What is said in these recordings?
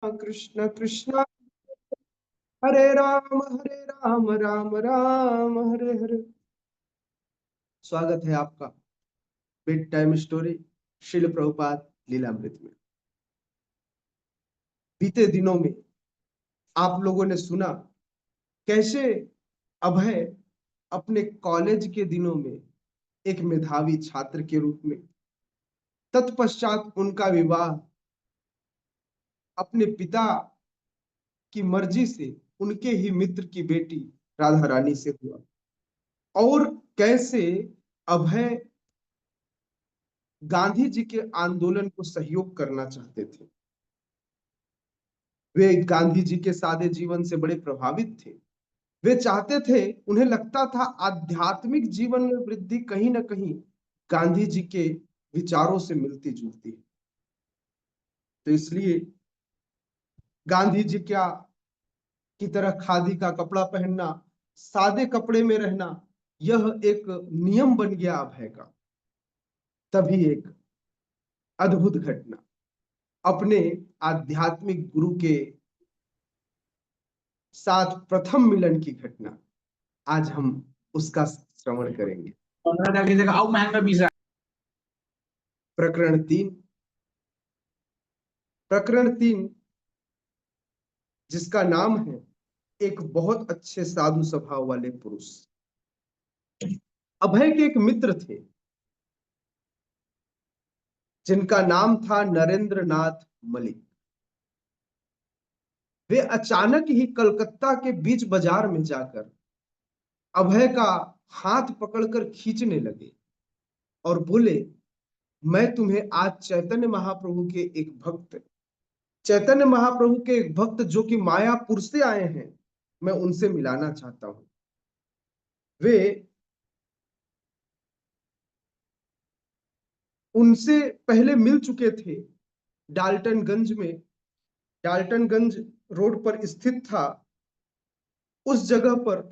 कृष्ण कृष्ण हरे राम राम राम हरे हरे। स्वागत है आपका बेड टाइम स्टोरी शिल प्रभुपाद लीलामृत में। बीते दिनों में आप लोगों ने सुना कैसे अभय अपने कॉलेज के दिनों में एक मेधावी छात्र के रूप में, तत्पश्चात उनका विवाह अपने पिता की मर्जी से उनके ही मित्र की बेटी राधा रानी से हुआ, और कैसे अभय गांधी जी के आंदोलन को सहयोग करना चाहते थे। वे गांधी जी के सादे जीवन से बड़े प्रभावित थे। वे चाहते थे, उन्हें लगता था आध्यात्मिक जीवन में वृद्धि कहीं ना कहीं गांधी जी के विचारों से मिलती जुलती है। तो इसलिए गांधी जी क्या की तरह खादी का कपड़ा पहनना, सादे कपड़े में रहना, यह एक नियम बन गया अभय का। तभी एक अद्भुत घटना, अपने आध्यात्मिक गुरु के साथ प्रथम मिलन की घटना, आज हम उसका श्रवण करेंगे। प्रकरण 3, जिसका नाम है एक बहुत अच्छे साधु स्वभाव वाले पुरुष। अभय के एक मित्र थे जिनका नाम था नरेंद्र नाथ मलिक। वे अचानक ही कलकत्ता के बीच बाजार में जाकर अभय का हाथ पकड़कर खींचने लगे और बोले, मैं तुम्हें आज चैतन्य महाप्रभु के एक भक्त जो कि मायापुर से आए हैं, मैं उनसे मिलाना चाहता हूं। वे उनसे पहले मिल चुके थे। डाल्टनगंज रोड पर स्थित था, उस जगह पर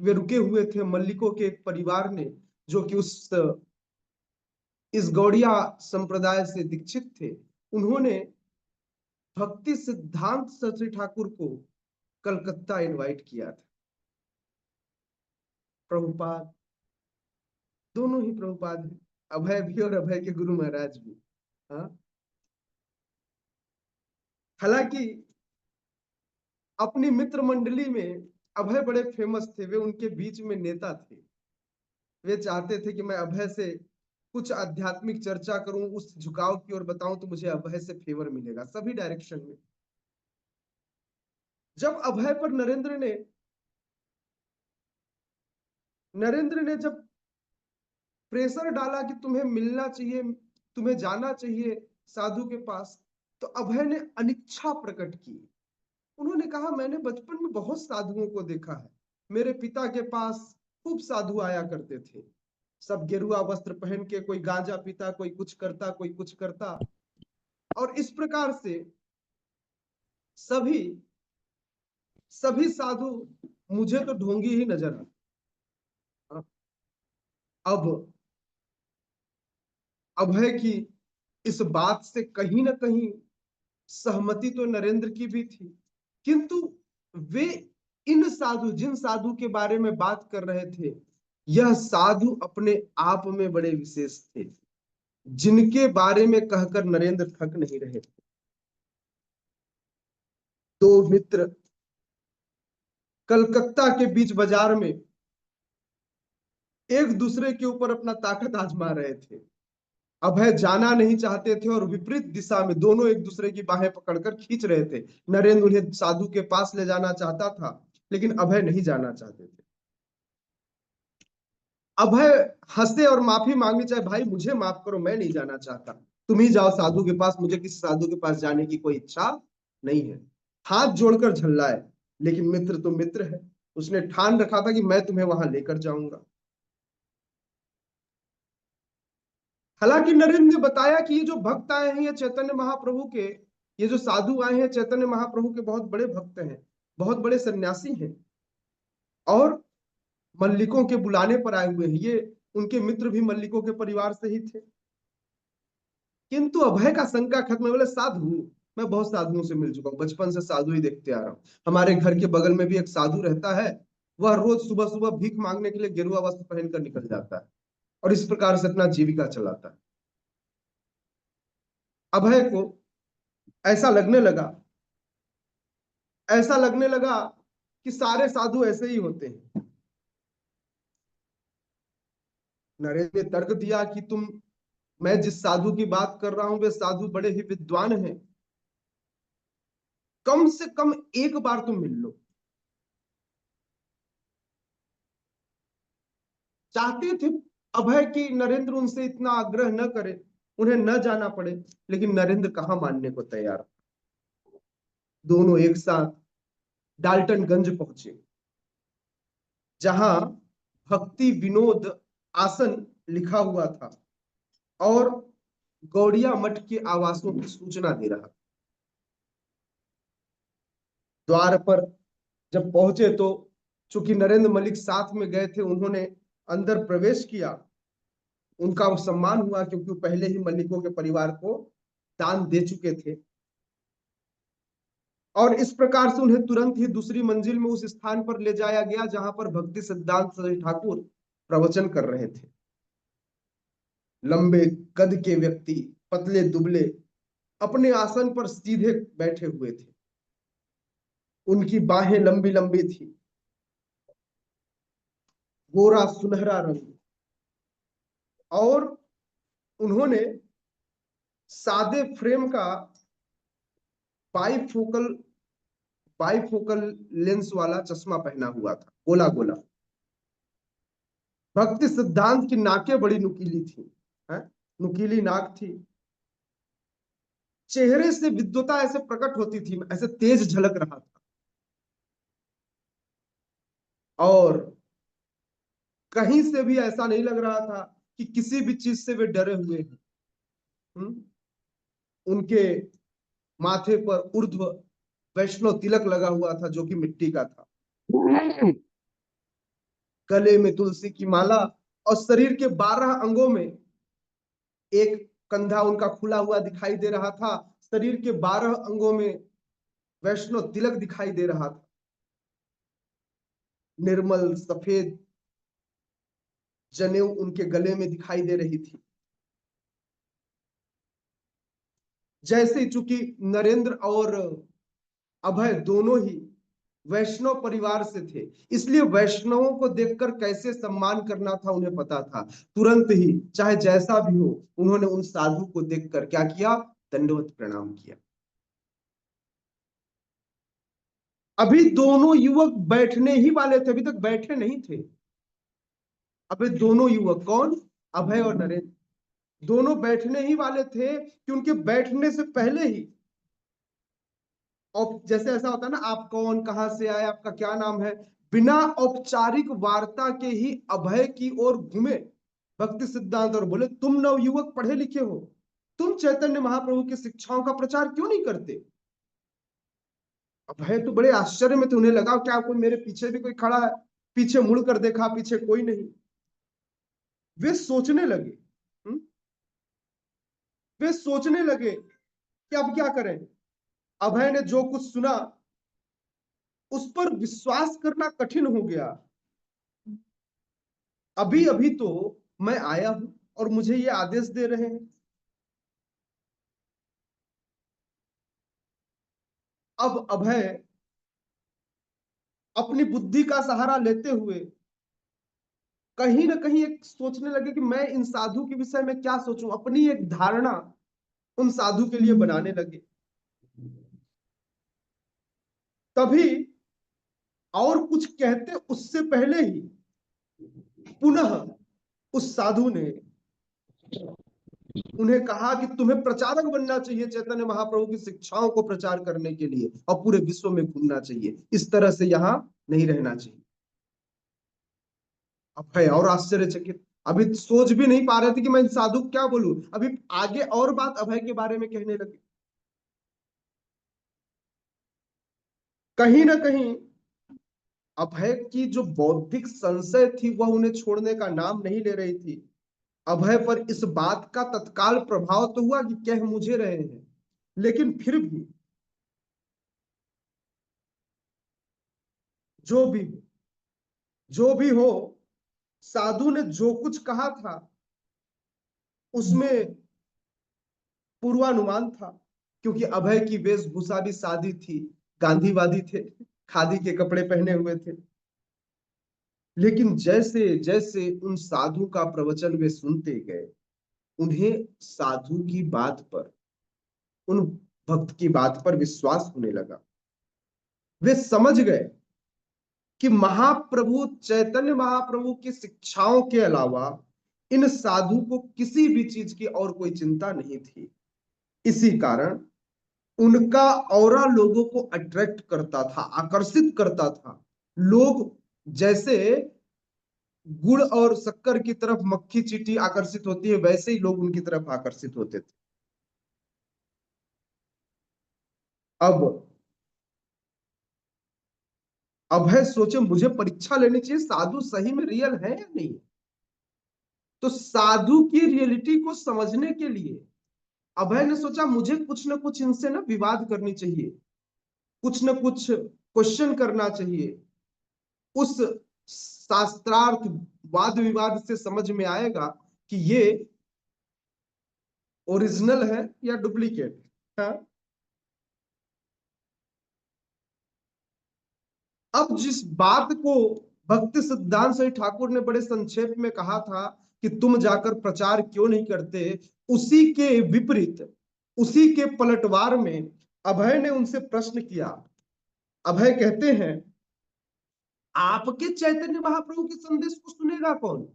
वे रुके हुए थे। मल्लिकों के एक परिवार ने, जो कि इस गौड़िया संप्रदाय से दीक्षित थे, उन्होंने भक्ति सिद्धांत सरस्वती ठाकुर को कलकत्ता इनवाइट किया था। प्रभुपाद, दोनों ही प्रभुपाद हैं, अभय भी और अभय के गुरु महाराज भी। हाँ, हालांकि अपनी मित्र मंडली में अभय बड़े फेमस थे, वे उनके बीच में नेता थे। वे चाहते थे कि मैं अभय से कुछ आध्यात्मिक चर्चा करूं, उस झुकाव की ओर बताऊं तो मुझे अभय से फेवर मिलेगा सभी डायरेक्शन में। जब अभय पर नरेंद्र ने जब प्रेशर डाला कि तुम्हें मिलना चाहिए, तुम्हें जाना चाहिए साधु के पास, तो अभय ने अनिच्छा प्रकट की। उन्होंने कहा, मैंने बचपन में बहुत साधुओं को देखा है, मेरे पिता के पास खूब साधु आया करते थे, सब गेरुआ वस्त्र पहन के, कोई गांजा पीता, कोई कुछ करता, कोई कुछ करता, और इस प्रकार से सभी सभी साधु मुझे तो ढोंगी ही नजर आते। अब अभय की इस बात से कहीं ना कहीं सहमति तो नरेंद्र की भी थी, किंतु वे जिन साधु के बारे में बात कर रहे थे, यह साधु अपने आप में बड़े विशेष थे, जिनके बारे में कहकर नरेंद्र थक नहीं रहे थे। दो मित्र कलकत्ता के बीच बाजार में एक दूसरे के ऊपर अपना ताकत आजमा रहे थे। अभय जाना नहीं चाहते थे और विपरीत दिशा में दोनों एक दूसरे की बाहें पकड़कर खींच रहे थे। नरेंद्र उन्हें साधु के पास ले जाना चाहता था, लेकिन अभय नहीं जाना चाहते थे। अभय हंसे और माफी मांगी, चाहे भाई मुझे माफ करो, मैं नहीं जाना चाहता, तुम ही जाओ साधु के पास, मुझे किसी साधु के पास जाने की कोई इच्छा नहीं है। हाथ जोड़कर झल्लाए, लेकिन मित्र तो मित्र है, उसने ठान रखा था कि मैं तुम्हें वहां लेकर जाऊंगा। हालांकि नरेंद्र ने बताया कि ये जो भक्त आए हैं, ये चैतन्य महाप्रभु के, ये जो साधु आए हैं, चैतन्य महाप्रभु के बहुत बड़े भक्त हैं, बहुत बड़े सन्यासी हैं, और मल्लिकों के बुलाने पर आए हुए हैं। ये उनके मित्र भी मल्लिकों के परिवार से ही थे। किंतु अभय का शंका खत्म, बोले साधु मैं बहुत साधुओं से मिल चुका हूँ, बचपन से साधु ही देखते आ रहा हूँ। हमारे घर के बगल में भी एक साधु रहता है, वह रोज सुबह सुबह भीख मांगने के लिए गेरुआ वस्त्र पहनकर निकल जाता है और इस प्रकार से अपना जीविका चलाता है। अभय को ऐसा लगने लगा ऐसा लगने लगा कि सारे साधु ऐसे ही होते हैं। नरेंद्र ने तर्क दिया कि मैं जिस साधु की बात कर रहा हूं वे साधु बड़े ही विद्वान हैं, कम से कम एक बार तुम मिल लो। चाहते थे अभय की नरेंद्र उनसे इतना आग्रह न करे, उन्हें न जाना पड़े, लेकिन नरेंद्र कहां मानने को तैयार। दोनों एक साथ डाल्टनगंज पहुंचे, जहां भक्ति विनोद आसन लिखा हुआ था और गौड़िया मठ के आवासों की सूचना दे रहा। द्वार पर जब पहुंचे तो चूंकि नरेंद्र मलिक साथ में गए थे, उन्होंने अंदर प्रवेश किया। उनका वो सम्मान हुआ क्योंकि वो पहले ही मलिकों के परिवार को दान दे चुके थे, और इस प्रकार से उन्हें तुरंत ही दूसरी मंजिल में उस स्थान पर ले जाया गया जहां पर भक्ति सिद्धांत सरस्वती ठाकुर प्रवचन कर रहे थे। लंबे कद के व्यक्ति, पतले दुबले, अपने आसन पर सीधे बैठे हुए थे। उनकी बाहें लंबी लंबी थी, गोरा सुनहरा रंग, और उन्होंने सादे फ्रेम का बाईफोकल बाईफोकल लेंस वाला चश्मा पहना हुआ था, गोला गोला। भक्ति सिद्धांत की नाकें बड़ी नुकीली थी, है? नुकीली नाक थी। चेहरे से विद्वता ऐसे प्रकट होती थी, ऐसे तेज झलक रहा था, और कहीं से भी ऐसा नहीं लग रहा था कि किसी भी चीज से वे डरे हुए हैं। उनके माथे पर ऊर्ध्व वैष्णव तिलक लगा हुआ था जो कि मिट्टी का था। गले में तुलसी की माला, और शरीर के 12 अंगों में एक कंधा उनका खुला हुआ दिखाई दे रहा था। शरीर के 12 अंगों में वैष्णव तिलक दिखाई दे रहा था। निर्मल सफेद जनेऊ उनके गले में दिखाई दे रही थी। जैसे चूंकि नरेंद्र और अभय दोनों ही वैष्णव परिवार से थे, इसलिए वैष्णवों को देखकर कैसे सम्मान करना था उन्हें पता था। तुरंत ही चाहे जैसा भी हो, उन्होंने उन साधु को देखकर क्या किया? दंडवत प्रणाम किया। अभी दोनों युवक बैठने ही वाले थे, अभी तक बैठे नहीं थे। अभी दोनों युवक, कौन? अभय और नरेंद्र, दोनों बैठने ही वाले थे कि उनके बैठने से पहले ही, और जैसे ऐसा होता है ना, आप कौन, कहां से आए, आपका क्या नाम है, बिना औपचारिक वार्ता के ही अभय की ओर घूमे भक्ति सिद्धांत और बोले, तुम नव युवक पढ़े लिखे हो, तुम चैतन्य महाप्रभु की शिक्षाओं का प्रचार क्यों नहीं करते? अभय तो बड़े आश्चर्य में थे, उन्हें लगा क्या कोई मेरे पीछे भी कोई खड़ा है। पीछे मुड़ कर देखा, पीछे कोई नहीं। वे सोचने लगे, वे सोचने लगे कि अब क्या करें। अभय ने जो कुछ सुना उस पर विश्वास करना कठिन हो गया। अभी अभी तो मैं आया हूं और मुझे ये आदेश दे रहे हैं। अब अभय अपनी बुद्धि का सहारा लेते हुए कहीं ना कहीं एक सोचने लगे कि मैं इन साधु के विषय में क्या सोचूं, अपनी एक धारणा उन साधु के लिए बनाने लगे। तभी और कुछ कहते उससे पहले ही पुनः उस साधु ने उन्हें कहा कि तुम्हें प्रचारक बनना चाहिए, चैतन्य महाप्रभु की शिक्षाओं को प्रचार करने के लिए, और पूरे विश्व में घूमना चाहिए, इस तरह से यहां नहीं रहना चाहिए। अभय और आश्चर्यचकित, अभी सोच भी नहीं पा रहे थे कि मैं साधु क्या बोलूं। अभी आगे और बात अभय के बारे में कहने लगे। कहीं ना कहीं अभय की जो बौद्धिक संशय थी वह उन्हें छोड़ने का नाम नहीं ले रही थी। अभय पर इस बात का तत्काल प्रभाव तो हुआ कि कह मुझे रहे हैं, लेकिन फिर भी जो भी जो भी हो, साधु ने जो कुछ कहा था उसमें पूर्वानुमान था, क्योंकि अभय की वेशभूषा भी सादी थी, गांधीवादी थे, खादी के कपड़े पहने हुए थे। लेकिन जैसे जैसे उन साधु का प्रवचन वे सुनते गए, उन्हें साधु की बात पर, उन भक्त की बात पर विश्वास होने लगा। वे समझ गए कि महाप्रभु चैतन्य महाप्रभु की शिक्षाओं के अलावा इन साधु को किसी भी चीज की और कोई चिंता नहीं थी। इसी कारण उनका ऑरा लोगों को अट्रैक्ट करता था, आकर्षित करता था। लोग जैसे गुड़ और शक्कर की तरफ मक्खी चींटी आकर्षित होती है, वैसे ही लोग उनकी तरफ आकर्षित होते थे। अब अभय सोचे मुझे परीक्षा लेनी चाहिए, साधु सही में रियल है या नहीं। तो साधु की रियलिटी को समझने के लिए अभय ने सोचा मुझे कुछ ना कुछ इनसे ना विवाद करनी चाहिए, कुछ ना कुछ क्वेश्चन करना चाहिए। उस शास्त्रार्थ वाद विवाद से समझ में आएगा कि ये ओरिजिनल है या डुप्लीकेट है। अब जिस बात को भक्ति सिद्धांत साई ठाकुर ने बड़े संक्षेप में कहा था कि तुम जाकर प्रचार क्यों नहीं करते, उसी के विपरीत, उसी के पलटवार में अभय ने उनसे प्रश्न किया। अभय कहते हैं आपके चैतन्य महाप्रभु के संदेश को सुनेगा कौन।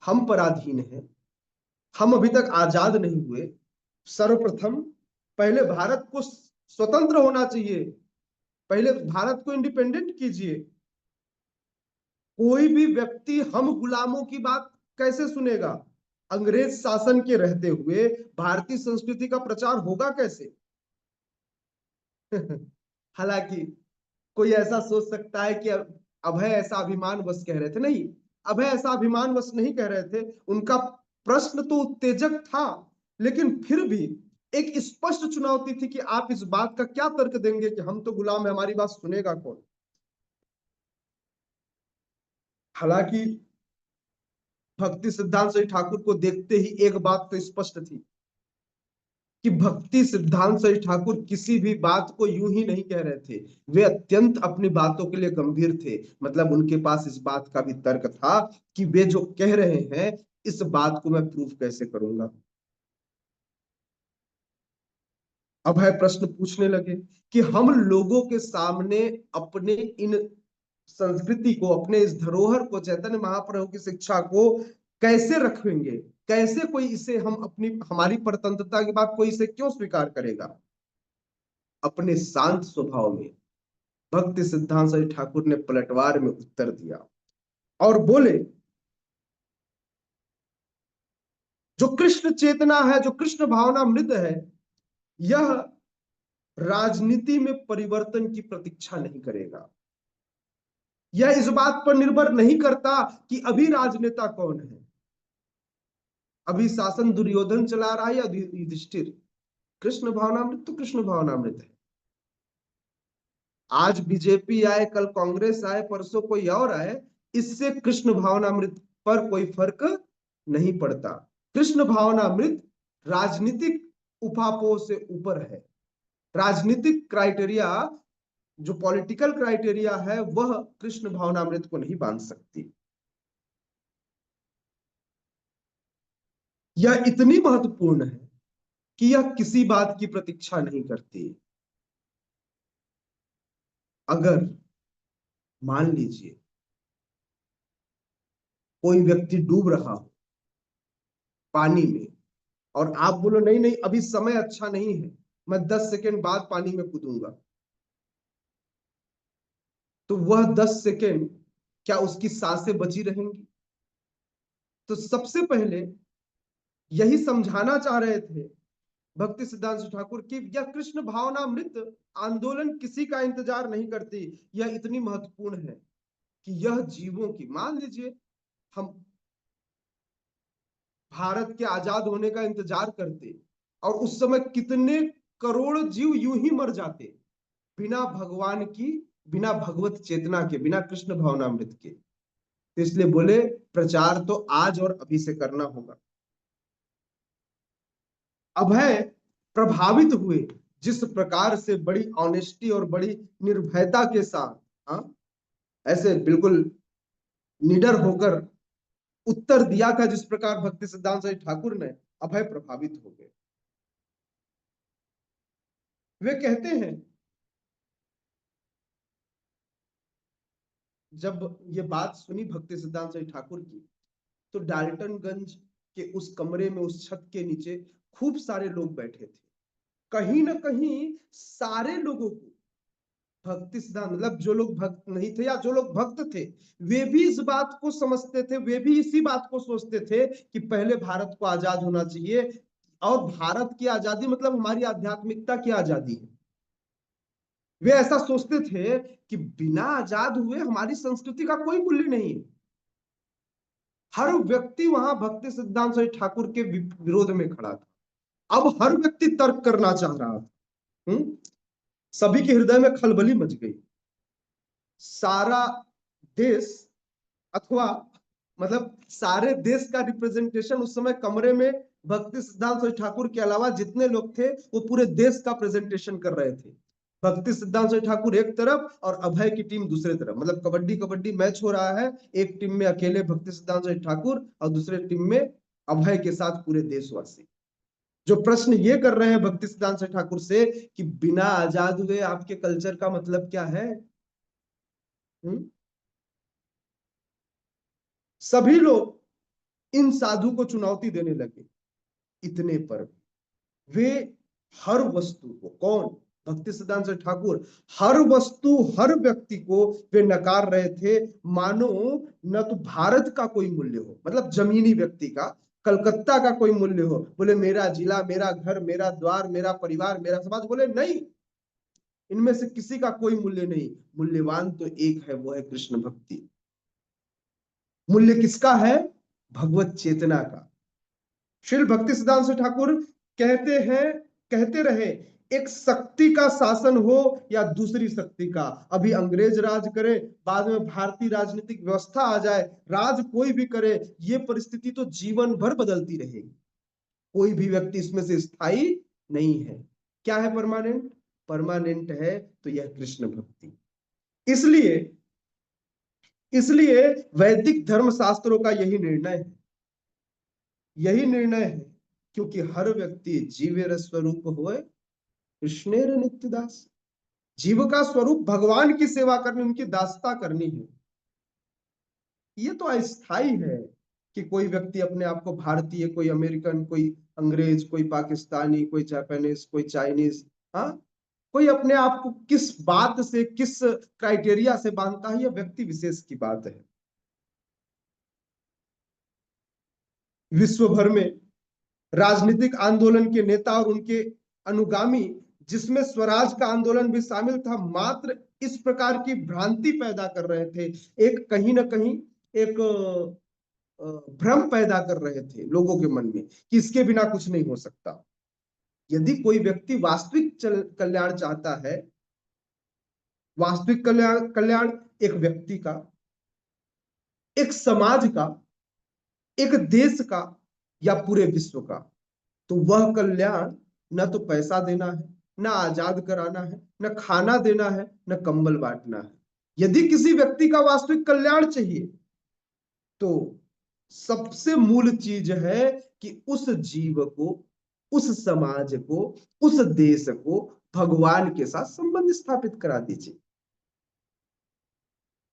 हम पराधीन हैं, हम अभी तक आजाद नहीं हुए। सर्वप्रथम पहले भारत को स्वतंत्र होना चाहिए, पहले भारत को इंडिपेंडेंट कीजिए। कोई भी व्यक्ति हम गुलामों की बात कैसे सुनेगा। अंग्रेज शासन के रहते हुए भारतीय संस्कृति का प्रचार होगा कैसे। हालांकि कोई ऐसा सोच सकता है कि अभय ऐसा अभिमान वश कह रहे थे, नहीं, अभय ऐसा अभिमान वश नहीं कह रहे थे। उनका प्रश्न तो उत्तेजक था, लेकिन फिर भी एक स्पष्ट चुनौती थी कि आप इस बात का क्या तर्क देंगे कि हम तो गुलाम है, हमारी बात सुनेगा कौन। हालांकि भक्ति सिद्धांत साई ठाकुर को देखते ही एक बात तो स्पष्ट थी कि भक्ति सिद्धांत साई ठाकुर किसी भी बात को यूं ही नहीं कह रहे थे। वे अत्यंत अपनी बातों के लिए गंभीर थे। मतलब उनके पास इस बात का भी तर्क था कि वे जो कह रहे हैं इस बात को मैं प्रूफ कैसे करूंगा। अब है प्रश्न पूछने लगे कि हम लोगों के सामने अपने इन संस्कृति को, अपने इस धरोहर को, चैतन्य महाप्रभु की शिक्षा को कैसे रखेंगे, कैसे कोई इसे हम अपनी हमारी परतंत्रता की बात कोई इसे क्यों स्वीकार करेगा। अपने शांत स्वभाव में भक्ति सिद्धांत साई ठाकुर ने पलटवार में उत्तर दिया और बोले जो कृष्ण चेतना है, जो कृष्ण भावना मृत है, यह राजनीति में परिवर्तन की प्रतीक्षा नहीं करेगा। यह इस बात पर निर्भर नहीं करता कि अभी राजनेता कौन है, अभी शासन दुर्योधन चला रहा है या युधिष्ठिर। कृष्ण भावनामृत तो कृष्ण भावनामृत है। आज बीजेपी आए, कल कांग्रेस आए, परसों कोई और आए, इससे कृष्ण भावनामृत पर कोई फर्क नहीं पड़ता। कृष्ण भावनामृत राजनीतिक उपापोह से ऊपर है। राजनीतिक क्राइटेरिया, जो पॉलिटिकल क्राइटेरिया है, वह कृष्ण भावनामृत को नहीं बांध सकती। यह इतनी महत्वपूर्ण है कि यह किसी बात की प्रतीक्षा नहीं करती। अगर मान लीजिए कोई व्यक्ति डूब रहा हो पानी में और आप बोलो नहीं नहीं अभी समय अच्छा नहीं है, मैं 10 सेकेंड बाद पानी में कूदूंगा, तो वह 10 सेकेंड क्या उसकी सांसें बची रहेंगी। तो सबसे पहले यही समझाना चाह रहे थे भक्ति सिद्धांत ठाकुर की, यह कृष्ण भावनामृत आंदोलन किसी का इंतजार नहीं करती। यह इतनी महत्वपूर्ण है कि यह जीवों की, मान लीजिए हम भारत के आजाद होने का इंतजार करते और उस समय कितने करोड़ जीव यूं ही मर जाते, बिना भगवान की, बिना भगवत चेतना के, बिना कृष्ण भावनामृत के। तो इसलिए बोले प्रचार तो आज और अभी से करना होगा। अभय प्रभावित हुए जिस प्रकार से, बड़ी ऑनेस्टी और बड़ी निर्भयता के साथ, हाँ, ऐसे बिल्कुल निडर होकर उत्तर दिया था जिस प्रकार भक्ति सिद्धांत साई ठाकुर ने, अभय प्रभावित हो गए। वे कहते हैं, जब ये बात सुनी भक्ति सिद्धांत साई ठाकुर की, तो डाल्टनगंज के उस कमरे में, उस छत के नीचे खूब सारे लोग बैठे थे। कहीं ना कहीं सारे लोगों को भक्ति सिद्धांत, मतलब जो लोग भक्त नहीं थे या जो लोग भक्त थे, वे भी इस बात को समझते थे, वे भी इसी बात को सोचते थे कि पहले भारत को आजाद होना चाहिए, और भारत की आजादी मतलब हमारी आध्यात्मिकता की आजादी है। वे ऐसा सोचते थे कि बिना आजाद हुए हमारी संस्कृति का कोई मूल्य नहीं है। हर व्यक्ति वहां भक्ति सिद्धांत साई ठाकुर के विरोध में खड़ा था। अब हर व्यक्ति तर्क करना चाह रहा था। सभी के हृदय में खलबली मच गई। सारा देश, अथवा मतलब सारे देश का रिप्रेजेंटेशन उस समय कमरे में भक्ति सिद्धांत साई ठाकुर के अलावा जितने लोग थे वो पूरे देश का प्रेजेंटेशन कर रहे थे। भक्ति सिद्धांत साई ठाकुर एक तरफ और अभय की टीम दूसरे तरफ, मतलब कबड्डी कबड्डी मैच हो रहा है। एक टीम में अकेले भक्ति सिद्धांत साई ठाकुर और दूसरे टीम में अभय के साथ पूरे देशवासी। जो प्रश्न ये कर रहे हैं भक्ति सिद्धांत साई ठाकुर से कि बिना आजाद हुए आपके कल्चर का मतलब क्या है। हुँ? सभी लोग इन साधु को चुनौती देने लगे। इतने पर वे हर वस्तु को, कौन, भक्ति सिद्धांत साई ठाकुर, हर वस्तु हर व्यक्ति को वे नकार रहे थे, मानो न तो भारत का कोई मूल्य हो, मतलब जमीनी व्यक्ति का, कलकत्ता का कोई मूल्य हो। बोले मेरा जिला, मेरा घर, मेरा द्वार, मेरा परिवार, मेरा समाज। बोले नहीं, इनमें से किसी का कोई मूल्य नहीं, मूल्यवान तो एक है, वो है कृष्ण भक्ति। मूल्य किसका है? भगवत चेतना का। श्री भक्ति सिद्धांत ठाकुर कहते हैं, कहते रहे, एक शक्ति का शासन हो या दूसरी शक्ति का, अभी अंग्रेज राज करे, बाद में भारतीय राजनीतिक व्यवस्था आ जाए, राज कोई भी करे, ये परिस्थिति तो जीवन भर बदलती रहेगी। कोई भी व्यक्ति इसमें से स्थायी नहीं है। क्या है परमानेंट? परमानेंट है तो यह कृष्ण भक्ति। इसलिए इसलिए वैदिक धर्म शास्त्रों का यही निर्णय है, यही निर्णय है, क्योंकि हर व्यक्ति जीवेर स्वरूप होए कृष्णेर नित्यदास। जीव का स्वरूप भगवान की सेवा करनी, उनकी दासता करनी है। ये तो अस्थाई है कि कोई व्यक्ति अपने आप को भारतीय, कोई अमेरिकन, कोई अंग्रेज, कोई पाकिस्तानी, कोई जापानीज, कोई चाइनीज, हाँ, कोई अपने आप को किस बात से, किस क्राइटेरिया से बांधता है, यह व्यक्ति विशेष की बात है। विश्व भर में राजनीतिक आंदोलन के नेता और उनके अनुगामी, जिसमें स्वराज का आंदोलन भी शामिल था, मात्र इस प्रकार की भ्रांति पैदा कर रहे थे, एक कहीं ना कहीं एक भ्रम पैदा कर रहे थे लोगों के मन में कि इसके बिना कुछ नहीं हो सकता। यदि कोई व्यक्ति वास्तविक कल्याण चाहता है, वास्तविक कल्याण, कल्याण एक व्यक्ति का, एक समाज का, एक देश का या पूरे विश्व का, तो वह कल्याण न तो पैसा देना है, न आजाद कराना है, न खाना देना है, न कंबल बांटना है। यदि किसी व्यक्ति का वास्तविक कल्याण चाहिए तो सबसे मूल चीज है कि उस जीव को, उस समाज को, उस देश को भगवान के साथ संबंध स्थापित करा दीजिए।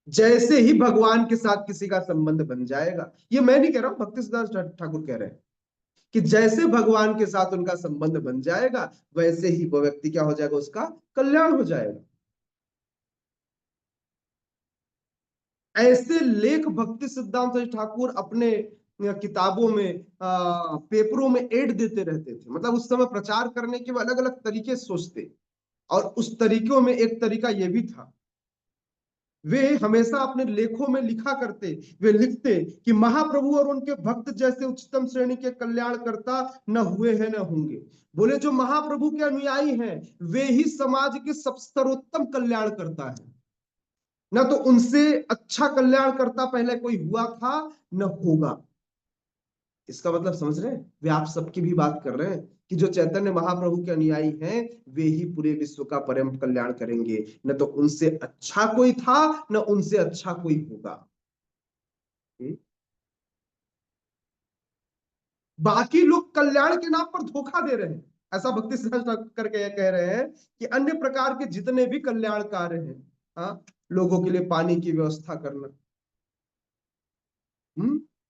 जैसे ही भगवान के साथ किसी का संबंध बन जाएगा, ये मैं नहीं कह रहा हूं, भक्ति सिद्धांत ठाकुर कह रहे हैं कि जैसे भगवान के साथ उनका संबंध बन जाएगा, वैसे ही वो व्यक्ति क्या हो जाएगा, उसका कल्याण हो जाएगा। ऐसे लेख भक्ति सिद्धांत ठाकुर अपने किताबों में, पेपरों में ऐड देते रहते थे। मतलब उस समय प्रचार करने के अलग अलग तरीके सोचते, और उस तरीकों में एक तरीका यह भी था वे हमेशा अपने लेखों में लिखा करते, वे लिखते कि महाप्रभु और उनके भक्त जैसे उच्चतम श्रेणी के कल्याणकर्ता न हुए हैं न होंगे। बोले जो महाप्रभु के अनुयायी हैं वे ही समाज के सब सर्वोत्तम कल्याणकर्ता है, न तो उनसे अच्छा कल्याणकर्ता पहले कोई हुआ था न होगा। इसका मतलब समझ रहे हैं? वे आप सबकी भी बात कर रहे हैं कि जो चैतन्य महाप्रभु के अनुयायी हैं वे ही पूरे विश्व का परम कल्याण करेंगे, न तो उनसे अच्छा कोई था न उनसे अच्छा कोई होगा। बाकी लोग कल्याण के नाम पर धोखा दे रहे हैं। ऐसा भक्ति सिद्धांत करके ये कह रहे हैं कि अन्य प्रकार के जितने भी कल्याण कार्य हैं, हाँ, लोगों के लिए पानी की व्यवस्था करना,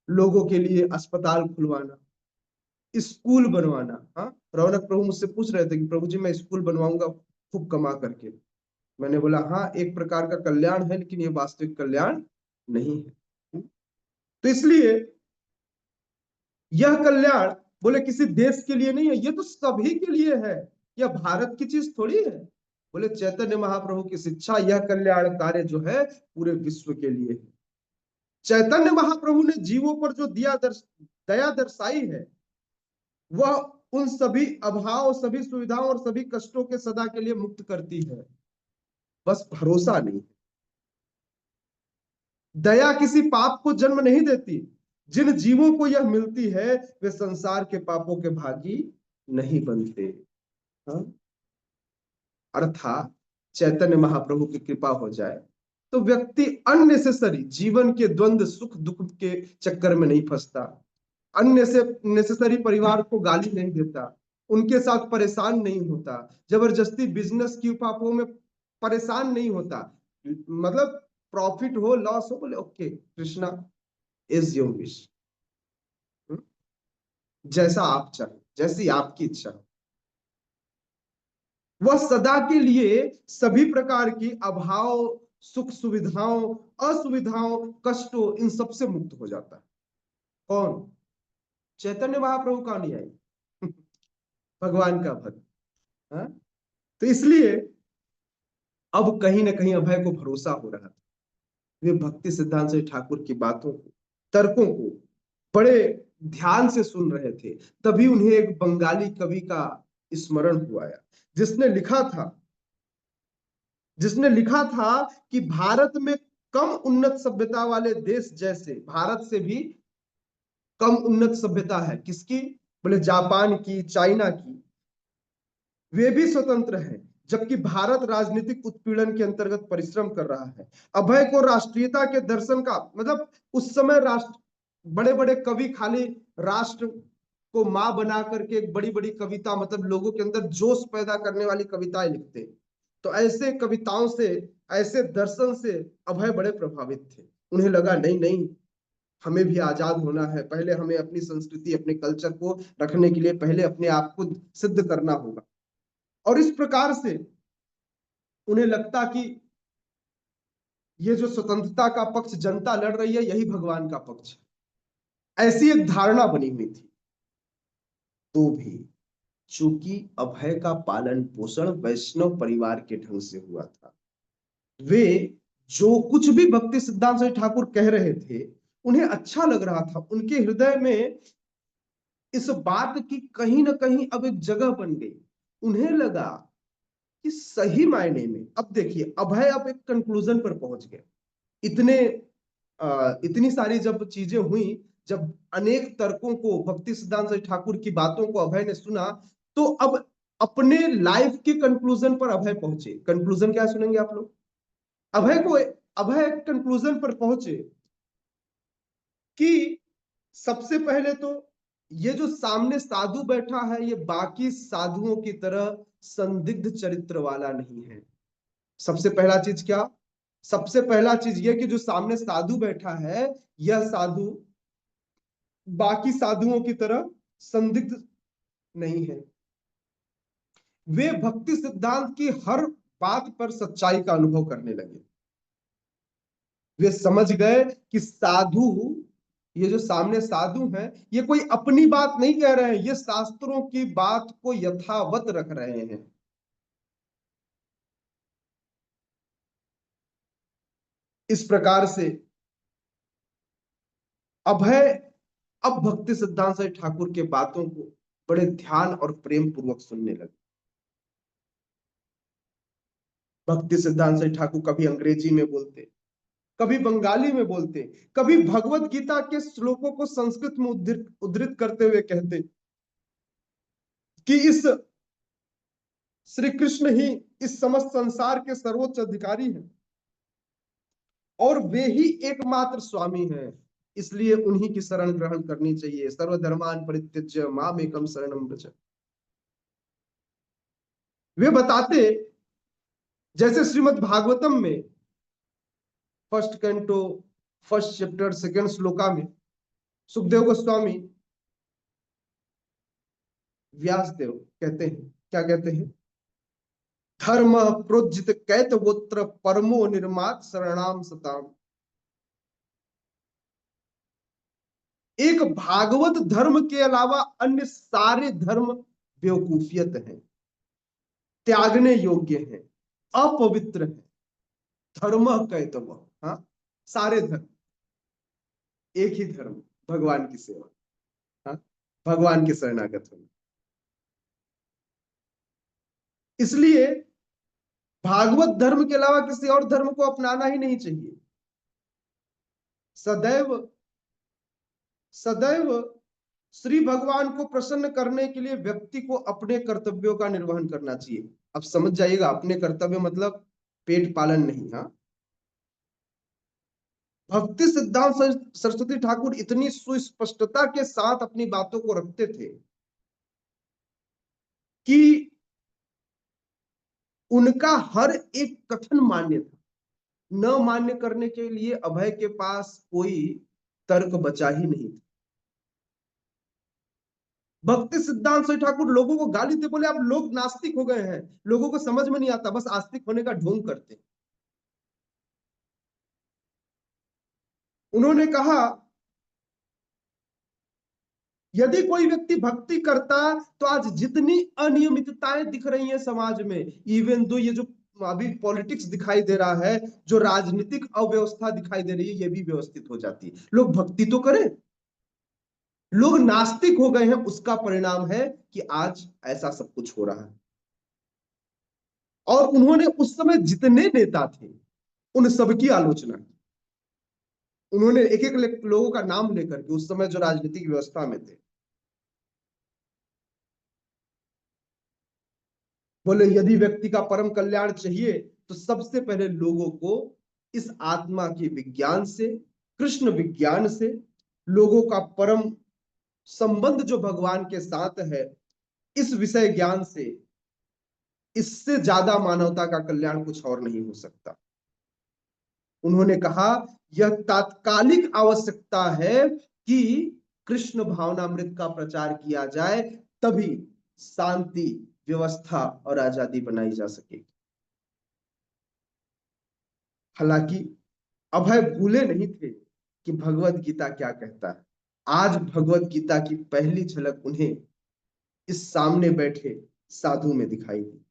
लोगों के लिए अस्पताल खुलवाना, स्कूल बनवाना। हाँ, रौनक प्रभु मुझसे पूछ रहे थे कि प्रभु जी मैं स्कूल बनवाऊंगा खूब कमा करके। मैंने बोला हाँ, एक प्रकार का कल्याण है लेकिन ये वास्तविक कल्याण नहीं है। तो इसलिए यह कल्याण बोले किसी देश के लिए नहीं है, ये तो सभी के लिए है। यह भारत की चीज थोड़ी है। बोले चैतन्य महाप्रभु की शिक्षा यह कल्याण कार्य जो है पूरे विश्व के लिए है। चैतन्य महाप्रभु ने जीवों पर जो दया दर्शाई है वह उन सभी अभाव, सभी सुविधाओं और सभी कष्टों के सदा के लिए मुक्त करती है। बस भरोसा नहीं। दया किसी पाप को जन्म नहीं देती। जिन जीवों को यह मिलती है वे संसार के पापों के भागी नहीं बनते। हाँ? अर्थात चैतन्य महाप्रभु की कृपा हो जाए तो व्यक्ति अननेसेसरी जीवन के द्वंद्व सुख दुख के चक्कर में नहीं फंसता, अन्य से नेसेसरी परिवार को गाली नहीं देता, उनके साथ परेशान नहीं होता, जबरदस्ती बिजनेस की पापों में परेशान नहीं होता। मतलब प्रॉफिट हो लॉस हो बोले okay Krishna is your wish, जैसा आप चाहे, जैसी आपकी इच्छा। वह सदा के लिए सभी प्रकार की अभाव, सुख सुविधाओं, असुविधाओं, कष्टों इन सब से मुक्त हो जाता है। कौन? चैतन्य महाप्रभु का अनुयायी, भगवान का भक्त। हाँ? तो इसलिए अब कहीं ना कहीं अभय को भरोसा हो रहा था। वे भक्ति सिद्धांत से ठाकुर की बातों को, तर्कों को बड़े ध्यान से सुन रहे थे। तभी उन्हें एक बंगाली कवि का स्मरण हुआ जिसने लिखा था जिसने लिखा था कि भारत में कम उन्नत सभ्यता वाले देश जैसे भारत से भी कम उन्नत सभ्यता है। किसकी? बोले जापान की, चाइना की। वे भी स्वतंत्र हैं जबकि भारत राजनीतिक उत्पीड़न के अंतर्गत परिश्रम कर रहा है। अभय को राष्ट्रीयता के दर्शन का मतलब उस समय राष्ट्र बड़े बड़े कवि खाली राष्ट्र को मां बना करके एक बड़ी बड़ी कविता मतलब लोगों के अंदर जोश पैदा करने वाली कविताएं लिखते। तो ऐसे कविताओं से, ऐसे दर्शन से अभय बड़े प्रभावित थे। उन्हें लगा नहीं नहीं, हमें भी आजाद होना है, पहले हमें अपनी संस्कृति अपने कल्चर को रखने के लिए पहले अपने आप को सिद्ध करना होगा। और इस प्रकार से उन्हें लगता कि ये जो स्वतंत्रता का पक्ष जनता लड़ रही है यही भगवान का पक्ष है, ऐसी एक धारणा बनी हुई थी। तो भी चूंकि अभय का पालन पोषण वैष्णव परिवार के ढंग से हुआ था, वे जो कुछ भी भक्ति सिद्धांत साई ठाकुर कह रहे थे उन्हें अच्छा लग रहा था। उनके हृदय में इस बात की कहीं ना कहीं अब एक जगह बन गई। उन्हें लगा कि सही मायने में अब देखिए अभय अब एक कंक्लूजन पर पहुंच गए। इतने इतनी सारी जब चीजें हुई, जब अनेक तर्कों को भक्ति सिद्धांत साई ठाकुर की बातों को अभय ने सुना, तो अब अपने लाइफ के कंक्लूजन पर अभय पहुंचे। कंक्लूजन क्या सुनेंगे आप लोग? अभय को अभय कंक्लूजन पर पहुंचे कि सबसे पहले तो ये जो सामने साधु बैठा है ये बाकी साधुओं की तरह संदिग्ध चरित्र वाला नहीं है। सबसे पहला चीज क्या? सबसे पहला चीज ये कि जो सामने साधु बैठा है यह साधु बाकी साधुओं की तरह संदिग्ध नहीं है। वे भक्ति सिद्धांत की हर बात पर सच्चाई का अनुभव करने लगे। वे समझ गए कि साधु, ये जो सामने साधु हैं ये कोई अपनी बात नहीं कह रहे हैं, ये शास्त्रों की बात को यथावत रख रहे हैं। इस प्रकार से अभय अब भक्ति सिद्धांत साई ठाकुर के बातों को बड़े ध्यान और प्रेम पूर्वक सुनने लगे। भक्ति सिद्धांत साई ठाकुर कभी अंग्रेजी में बोलते, कभी बंगाली में बोलते, कभी भगवत गीता के श्लोकों को संस्कृत में उद्धृत करते हुए कहते कि इस श्री कृष्ण ही इस समस्त संसार के सर्वोच्च अधिकारी हैं और वे ही एकमात्र स्वामी हैं, इसलिए उन्हीं की शरण ग्रहण करनी चाहिए। सर्वधर्मान परित्यज्य मामेकम शरणम व्रज। वे बताते, जैसे श्रीमद् भागवतम में first canto first chapter second shloka में सुखदेव गोस्वामी व्यासदेव कहते हैं, क्या कहते हैं? धर्म प्रोज्जित कैतवोत्र परमो निर्मात शरणाम सताम। एक भागवत धर्म के अलावा अन्य सारे धर्म बेवकूफियत हैं, त्यागने योग्य हैं, अपवित्र हैं। धर्म कैतव, हाँ, सारे धर्म, एक ही धर्म, भगवान की सेवा, हाँ, भगवान के शरणागत होना। इसलिए भागवत धर्म के अलावा किसी और धर्म को अपनाना ही नहीं चाहिए। सदैव सदैव श्री भगवान को प्रसन्न करने के लिए व्यक्ति को अपने कर्तव्यों का निर्वहन करना चाहिए। अब समझ जाइएगा, अपने कर्तव्य मतलब पेट पालन नहीं। हाँ, भक्ति सिद्धांत सरस्वती ठाकुर इतनी सुस्पष्टता के साथ अपनी बातों को रखते थे कि उनका हर एक कथन मान्य था। न मान्य करने के लिए अभय के पास कोई तर्क बचा ही नहीं था। भक्ति सिद्धांत साई ठाकुर लोगों को गाली दे बोले, आप लोग नास्तिक हो गए हैं, लोगों को समझ में नहीं आता, बस आस्तिक होने का ढोंग करते। उन्होंने कहा, यदि कोई व्यक्ति भक्ति करता तो आज जितनी अनियमितताएं दिख रही हैं समाज में, इवन दो ये जो अभी पॉलिटिक्स दिखाई दे रहा है, जो राजनीतिक अव्यवस्था दिखाई दे रही है, ये भी व्यवस्थित हो जाती। लोग भक्ति तो करें, लोग नास्तिक हो गए हैं, उसका परिणाम है कि आज ऐसा सब कुछ हो रहा है। और उन्होंने उस समय जितने नेता थे उन सबकी आलोचना की। उन्होंने एक एक लोगों का नाम लेकर के उस समय जो राजनीतिक व्यवस्था में थे, बोले यदि व्यक्ति का परम कल्याण चाहिए तो सबसे पहले लोगों को इस आत्मा के विज्ञान से, कृष्ण विज्ञान से, लोगों का परम संबंध जो भगवान के साथ है, इस विषय ज्ञान से, इससे ज्यादा मानवता का कल्याण कुछ और नहीं हो सकता। उन्होंने कहा यह तात्कालिक आवश्यकता है कि कृष्ण भावनामृत का प्रचार किया जाए, तभी शांति, व्यवस्था और आजादी बनाई जा सकेगी। हालांकि अभय भूले नहीं थे कि भगवत गीता क्या कहता है। आज भगवत गीता की पहली झलक उन्हें इस सामने बैठे साधु में दिखाई दी।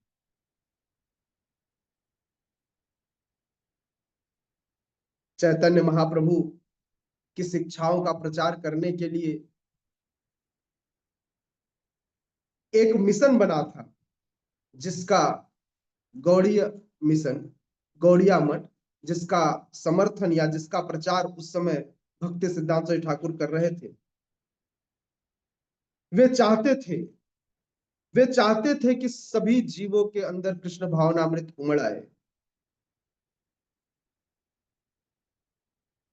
चैतन्य महाप्रभु की शिक्षाओं का प्रचार करने के लिए एक मिशन बना था, जिसका गौड़ीय मिशन, गौड़िया मठ, जिसका समर्थन या जिसका प्रचार उस समय भक्ति सिद्धांत साई ठाकुर कर रहे थे। वे चाहते थे वे चाहते थे कि सभी जीवों के अंदर कृष्ण भावनामृत उमड़ आए।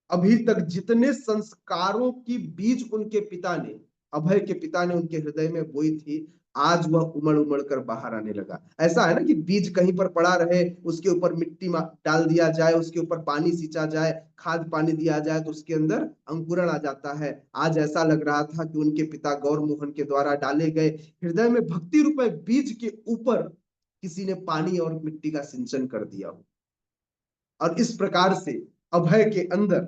अभी तक जितने संस्कारों की बीज उनके पिता ने, अभय के पिता ने उनके हृदय में बोई थी, आज वह उमड़ उमड़ कर बाहर आने लगा। ऐसा है ना कि बीज कहीं पर पड़ा रहे, उसके ऊपर मिट्टी डाल दिया जाए, उसके ऊपर पानी सींचा जाए, खाद पानी दिया जाए तो उसके अंदर अंकुरण आ जाता है। आज ऐसा लग रहा था कि उनके पिता गौर मोहन के द्वारा डाले गए हृदय में भक्ति रूपी बीज के ऊपर किसी ने पानी और मिट्टी का सिंचन कर दिया हो, और इस प्रकार से अभय के अंदर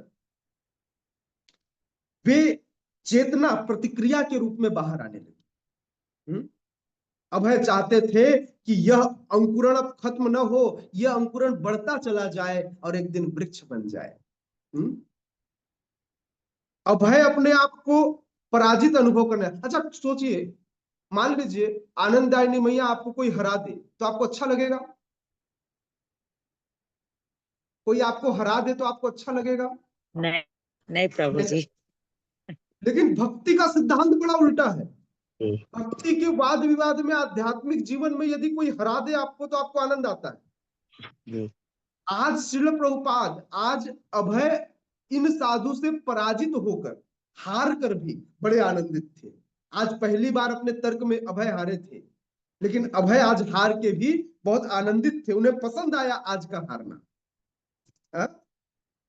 वे चेतना प्रतिक्रिया के रूप में बाहर आने लगी। अभय चाहते थे कि यह अंकुरण अब खत्म न हो, यह अंकुरण बढ़ता चला जाए और एक दिन वृक्ष बन जाए। हम्म? अभय अपने आप को पराजित अनुभव करना है। अच्छा सोचिए, मान लीजिए आनंददायिनी मैया आपको कोई हरा दे, तो आपको अच्छा लगेगा? कोई आपको हरा दे तो आपको अच्छा लगेगा? नहीं, नहीं प्रभु नहीं। जी। लेकिन भक्ति का सिद्धांत बड़ा उल्टा है। जी। भक्ति के वाद विवाद में, आध्यात्मिक जीवन में यदि कोई हरा दे आपको, तो आपको आनंद आता है। जी। आज श्रील प्रभुपाद, आज अभय इन साधु से पराजित होकर, हार कर भी बड़े आनंदित थे। आज पहली बार अपने तर्क में अभय हारे थे, लेकिन अभय आज हार के भी बहुत आनंदित थे। उन्हें पसंद आया आज का हारना। हा?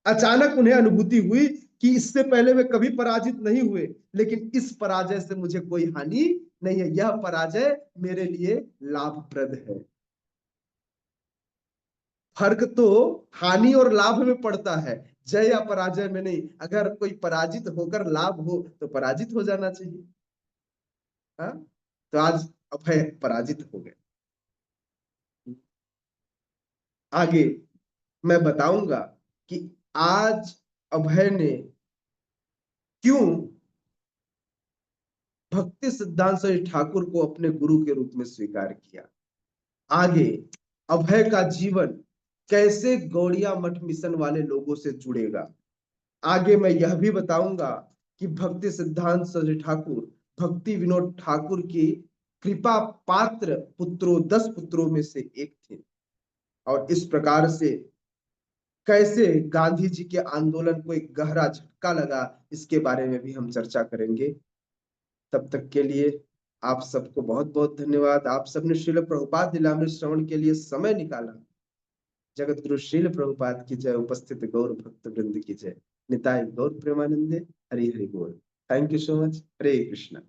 अचानक उन्हें अनुभूति हुई कि इससे पहले वे कभी पराजित नहीं हुए, लेकिन इस पराजय से मुझे कोई हानि नहीं है। यह पराजय मेरे लिए लाभप्रद है। फर्क तो हानि और लाभ में पड़ता है, जय या पराजय में नहीं। अगर कोई पराजित होकर लाभ हो तो पराजित हो जाना चाहिए। हा? तो आज अभय पराजित हो गए। आगे मैं बताऊंगा कि आज अभय ने क्यों भक्ति सिद्धांत सरस्वती ठाकुर को अपने गुरु के रूप में स्वीकार किया। आगे अभय का जीवन कैसे गौड़िया मठ मिशन वाले लोगों से जुड़ेगा। आगे मैं यह भी बताऊंगा कि भक्ति सिद्धांत सरस्वती ठाकुर भक्ति विनोद ठाकुर की कृपा पात्र पुत्रों 10 पुत्रों में से एक थे, और इस प्रकार से कैसे गांधी जी के आंदोलन को एक गहरा झटका लगा, इसके बारे में भी हम चर्चा करेंगे। तब तक के लिए आप सबको बहुत बहुत धन्यवाद। आप सबने श्रील प्रभुपाद लीलामृत श्रवण के लिए समय निकाला। जगत गुरु श्रील प्रभुपाद की जय। उपस्थित गौर भक्त वृंद की जय। निताय गौर प्रेमानंदे। हरि हरि बोल। Thank you so much. Hare Krishna.